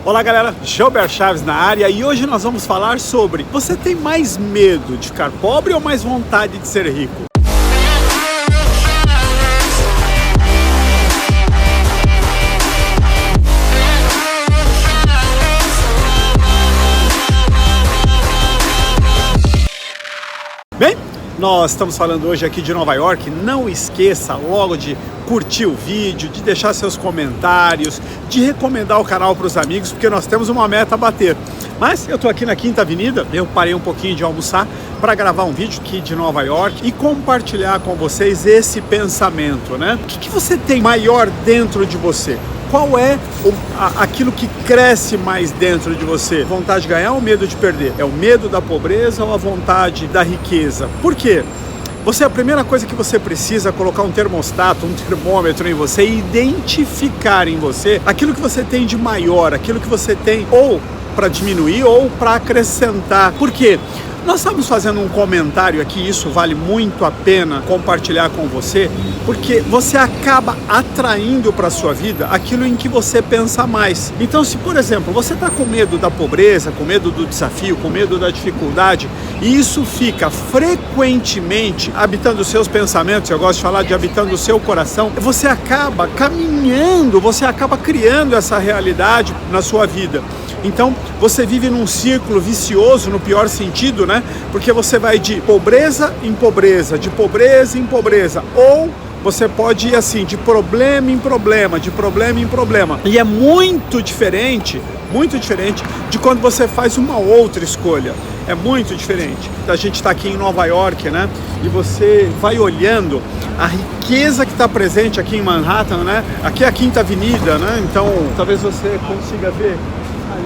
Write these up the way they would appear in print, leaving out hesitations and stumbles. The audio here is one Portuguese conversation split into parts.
Olá galera, Gilberto Chaves na área e hoje nós vamos falar sobre: você tem mais medo de ficar pobre ou mais vontade de ser rico? Bem, nós estamos falando hoje aqui de Nova York. Não esqueça logo de curtir o vídeo, de deixar seus comentários, de recomendar o canal para os amigos, porque nós temos uma meta a bater. Mas eu estou aqui na Quinta Avenida, eu parei um pouquinho de almoçar para gravar um vídeo aqui de Nova York e compartilhar com vocês esse pensamento, né? O que você tem maior dentro de você? Qual é aquilo que cresce mais dentro de você? Vontade de ganhar ou medo de perder? É o medo da pobreza ou a vontade da riqueza? Por quê? A primeira coisa que você precisa é colocar um termostato, um termômetro em você e identificar em você aquilo que você tem de maior, aquilo que você tem ou para diminuir ou para acrescentar. Por quê? Nós estamos fazendo um comentário aqui, isso vale muito a pena compartilhar com você, porque você acaba atraindo para a sua vida aquilo em que você pensa mais. Então, se por exemplo, você está com medo da pobreza, com medo do desafio, com medo da dificuldade, e isso fica frequentemente habitando os seus pensamentos, eu gosto de falar de habitando o seu coração, você acaba caminhando, você acaba criando essa realidade na sua vida. Então, você vive num círculo vicioso, no pior sentido, né? Porque você vai de pobreza em pobreza, de pobreza em pobreza, ou você pode ir assim, de problema em problema, de problema em problema. E é muito diferente de quando você faz uma outra escolha. É muito diferente. A gente está aqui em Nova York, né? E você vai olhando a riqueza que está presente aqui em Manhattan, né? Aqui é a Quinta Avenida, né? Então, talvez você consiga ver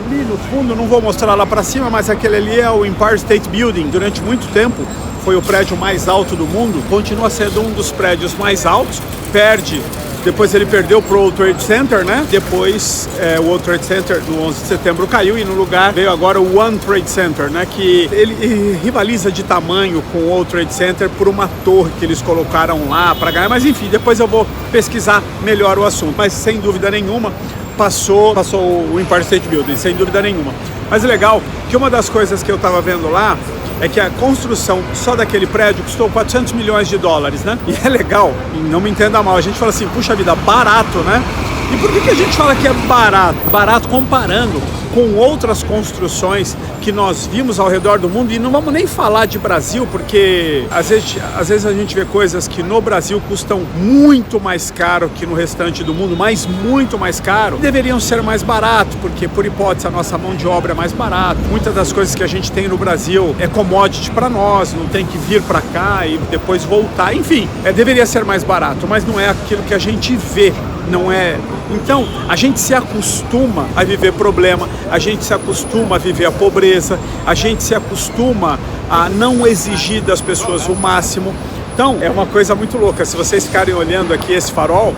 ali no fundo, não vou mostrar lá para cima, mas aquele ali é o Empire State Building. Durante muito tempo foi o prédio mais alto do mundo, continua sendo um dos prédios mais altos, depois ele perdeu para o World Trade Center, né? Depois o World Trade Center no 11 de setembro caiu e no lugar veio agora o One Trade Center, né? Que ele rivaliza de tamanho com o World Trade Center por uma torre que eles colocaram lá para ganhar, mas enfim, depois eu vou pesquisar melhor o assunto, mas sem dúvida nenhuma passou o Empire State Building, sem dúvida nenhuma. Mas é legal que uma das coisas que eu estava vendo lá é que a construção só daquele prédio custou 400 milhões de dólares, né? E é legal, e não me entenda mal, a gente fala assim, puxa vida, barato, né? E por que a gente fala que é barato? Barato comparando com outras construções que nós vimos ao redor do mundo, e não vamos nem falar de Brasil, porque às vezes a gente vê coisas que no Brasil custam muito mais caro que no restante do mundo, mas muito mais caro, deveriam ser mais baratos, porque por hipótese a nossa mão de obra é mais barata. Muitas das coisas que a gente tem no Brasil é commodity para nós, não tem que vir para cá e depois voltar, enfim, deveria ser mais barato, mas não é aquilo que a gente vê. Não é. Então, a gente se acostuma a viver problema, a gente se acostuma a viver a pobreza, a gente se acostuma a não exigir das pessoas o máximo. Então, é uma coisa muito louca. Se vocês ficarem olhando aqui esse farol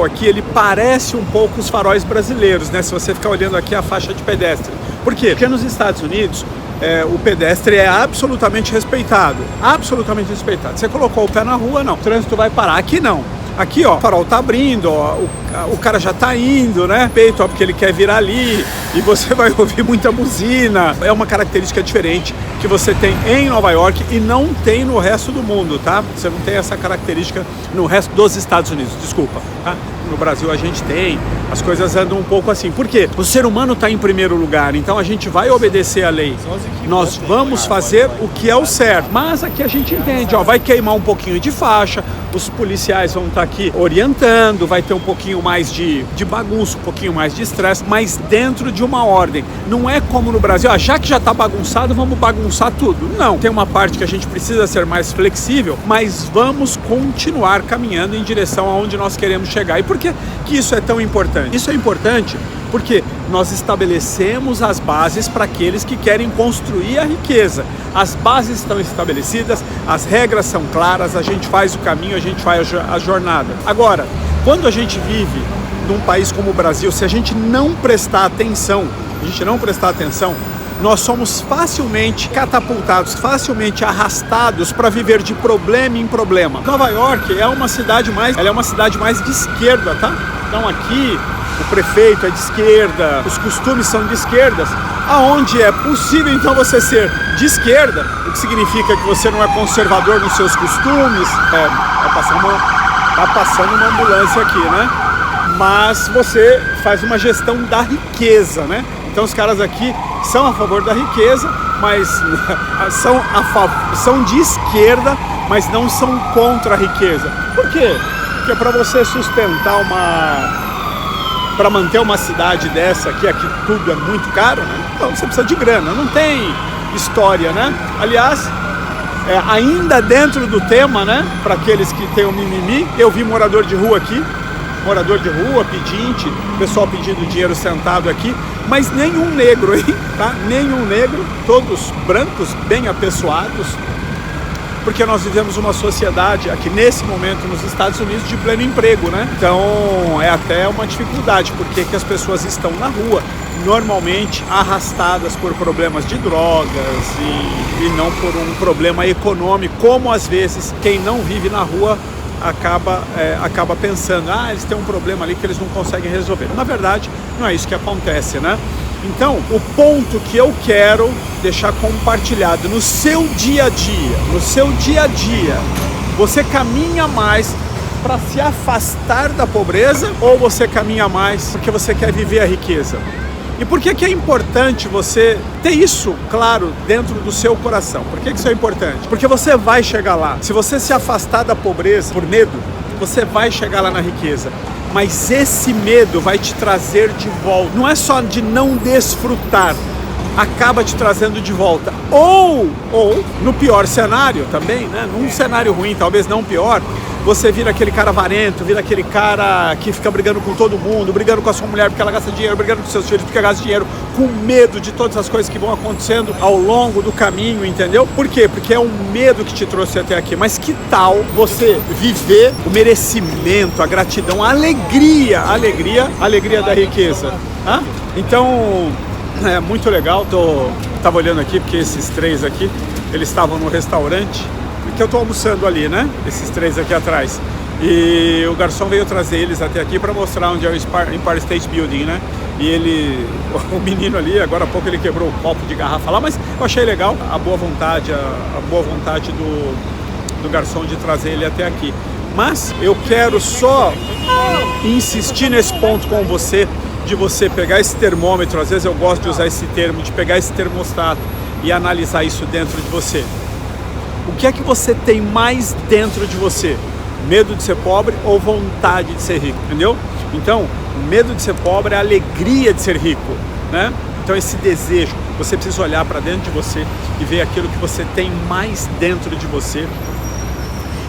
aqui, ele parece um pouco os faróis brasileiros, né? Se você ficar olhando aqui a faixa de pedestre. Por quê? Porque nos Estados Unidos, o pedestre é absolutamente respeitado. Absolutamente respeitado. Você colocou o pé na rua, não. O trânsito vai parar. Aqui não. Aqui, ó, o farol tá abrindo, ó, o cara já tá indo, né? Peito, ó, porque ele quer virar ali e você vai ouvir muita buzina. É uma característica diferente que você tem em Nova York e não tem no resto do mundo, tá? Você não tem essa característica no resto dos Estados Unidos, desculpa, tá? No Brasil a gente tem, as coisas andam um pouco assim. Por quê? O ser humano está em primeiro lugar, então a gente vai obedecer a lei. Nós vamos fazer o que é o certo. Mas aqui a gente entende, ó, vai queimar um pouquinho de faixa, os policiais vão estar aqui orientando, vai ter um pouquinho mais de bagunça, um pouquinho mais de estresse, mas dentro de uma ordem. Não é como no Brasil, já que já está bagunçado, vamos bagunçar tudo. Não, tem uma parte que a gente precisa ser mais flexível, mas vamos continuar caminhando em direção aonde nós queremos chegar. E por que isso é tão importante? Isso é importante porque nós estabelecemos as bases para aqueles que querem construir a riqueza. As bases estão estabelecidas, as regras são claras, a gente faz o caminho, a gente faz a jornada. Agora, quando a gente vive num país como o Brasil, se a gente não prestar atenção, nós somos facilmente catapultados, facilmente arrastados para viver de problema em problema. Nova York é uma cidade mais de esquerda, tá? Então aqui o prefeito é de esquerda, os costumes são de esquerdas, aonde é possível então você ser de esquerda, o que significa que você não é conservador nos seus costumes, tá passando uma ambulância aqui, né? Mas você faz uma gestão da riqueza, né? Então os caras aqui são a favor da riqueza, mas são de esquerda, mas não são contra a riqueza. Por quê? Porque para você sustentar para manter uma cidade dessa aqui tudo é muito caro, né? Então você precisa de grana, não tem história, né? Aliás, ainda dentro do tema, né? Para aqueles que têm o mimimi, eu vi morador de rua aqui, pedinte, pessoal pedindo dinheiro sentado aqui, mas nenhum negro, hein? Tá? Nenhum negro, todos brancos, bem apessoados, porque nós vivemos uma sociedade aqui nesse momento nos Estados Unidos de pleno emprego, né? Então é até uma dificuldade, porque que as pessoas estão na rua, normalmente arrastadas por problemas de drogas e não por um problema econômico, como às vezes quem não vive na rua acaba pensando, eles têm um problema ali que eles não conseguem resolver. Na verdade, não é isso que acontece, né? Então, o ponto que eu quero deixar compartilhado no seu dia a dia, você caminha mais para se afastar da pobreza ou você caminha mais porque você quer viver a riqueza? E por que é importante você ter isso claro dentro do seu coração? Por que isso é importante? Porque você vai chegar lá. Se você se afastar da pobreza por medo, você vai chegar lá na riqueza. Mas esse medo vai te trazer de volta. Não é só de não desfrutar, acaba te trazendo de volta. Ou no pior cenário também, né? Num cenário ruim, talvez não pior, você vira aquele cara avarento, vira aquele cara que fica brigando com todo mundo, brigando com a sua mulher porque ela gasta dinheiro, brigando com seus filhos porque ela gasta dinheiro, com medo de todas as coisas que vão acontecendo ao longo do caminho, entendeu? Por quê? Porque é um medo que te trouxe até aqui. Mas que tal você viver o merecimento, a gratidão, a alegria da riqueza? Então, é muito legal. Tava olhando aqui porque esses três aqui, eles estavam no restaurante que eu tô almoçando ali, né? Esses três aqui atrás. E o garçom veio trazer eles até aqui para mostrar onde é o Empire State Building, né? E o menino ali, agora há pouco ele quebrou o copo de garrafa lá, mas eu achei legal a boa vontade do garçom de trazer ele até aqui. Mas eu quero só insistir nesse ponto com você, de você pegar esse termômetro, às vezes eu gosto de usar esse termo, de pegar esse termostato e analisar isso dentro de você. O que é que você tem mais dentro de você? Medo de ser pobre ou vontade de ser rico, entendeu? Então, o medo de ser pobre é a alegria de ser rico, né? Então, esse desejo, você precisa olhar para dentro de você e ver aquilo que você tem mais dentro de você.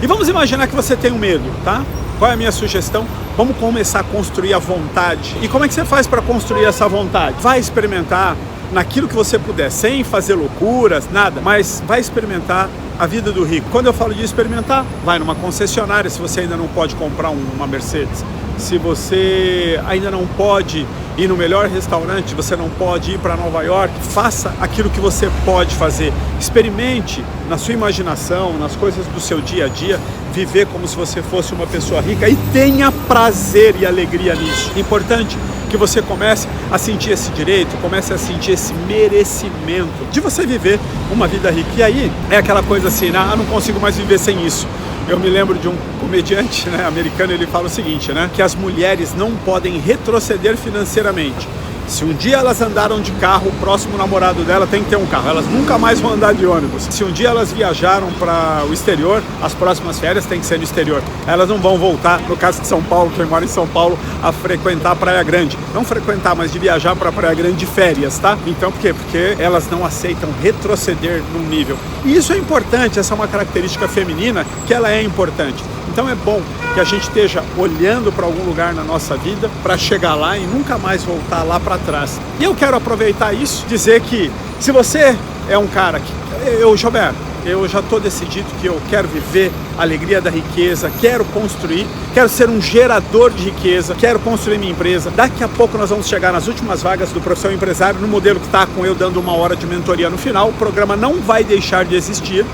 E vamos imaginar que você tem um medo, tá? Qual é a minha sugestão? Vamos começar a construir a vontade. E como é que você faz para construir essa vontade? Vai experimentar naquilo que você puder, sem fazer loucuras, nada, mas vai experimentar a vida do rico. Quando eu falo de experimentar, vai numa concessionária, se você ainda não pode comprar uma Mercedes, se você ainda não pode ir no melhor restaurante, você não pode ir para Nova York, faça aquilo que você pode fazer. Experimente na sua imaginação, nas coisas do seu dia a dia, viver como se você fosse uma pessoa rica e tenha prazer e alegria nisso. Importante que você comece a sentir esse direito, comece a sentir esse merecimento de você viver uma vida rica. E aí é aquela coisa assim, eu não consigo mais viver sem isso. Eu me lembro de um comediante, né, americano, ele fala o seguinte, né, que as mulheres não podem retroceder financeiramente. Se um dia elas andaram de carro, o próximo namorado dela tem que ter um carro. Elas nunca mais vão andar de ônibus. Se um dia elas viajaram para o exterior, as próximas férias tem que ser no exterior. Elas não vão voltar, no caso de São Paulo, quem mora em São Paulo, a frequentar a Praia Grande. Não frequentar, mas de viajar para a Praia Grande de férias, tá? Então, por quê? Porque elas não aceitam retroceder num nível. E isso é importante, essa é uma característica feminina que ela é importante. Então é bom que a gente esteja olhando para algum lugar na nossa vida para chegar lá e nunca mais voltar lá para trás. E eu quero aproveitar isso, dizer que se você é um cara que... Gilberto, eu já estou decidido que eu quero viver a alegria da riqueza, quero construir, quero ser um gerador de riqueza, quero construir minha empresa. Daqui a pouco nós vamos chegar nas últimas vagas do Profissão Empresário, no modelo que está com eu dando 1 hora de mentoria no final. O programa não vai deixar de existir.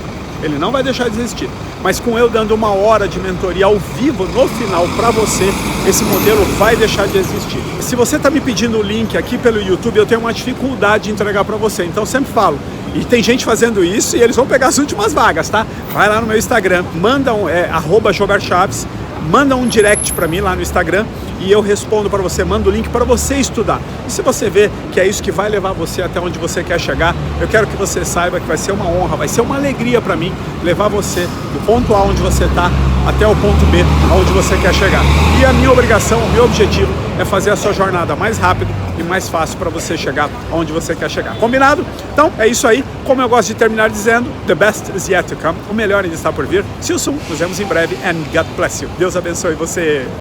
ele não vai deixar de existir. Mas com eu dando 1 hora de mentoria ao vivo no final para você, esse modelo vai deixar de existir. Se você está me pedindo o link aqui pelo YouTube, eu tenho uma dificuldade de entregar para você, então eu sempre falo. E tem gente fazendo isso e eles vão pegar as últimas vagas, tá? Vai lá no meu Instagram, manda @joberchaves, manda um direct para mim lá no Instagram e eu respondo para você, mando o link para você estudar. E se você vê que é isso que vai levar você até onde você quer chegar, eu quero que você saiba que vai ser uma honra, vai ser uma alegria para mim levar você do ponto A onde você está até o ponto B, aonde você quer chegar. E a minha obrigação, o meu objetivo é fazer a sua jornada mais rápido e mais fácil para você chegar aonde você quer chegar. Combinado? Então é isso aí. Como eu gosto de terminar dizendo, the best is yet to come. O melhor ainda está por vir. See you soon. Nos vemos em breve and God bless you. Deus abençoe você.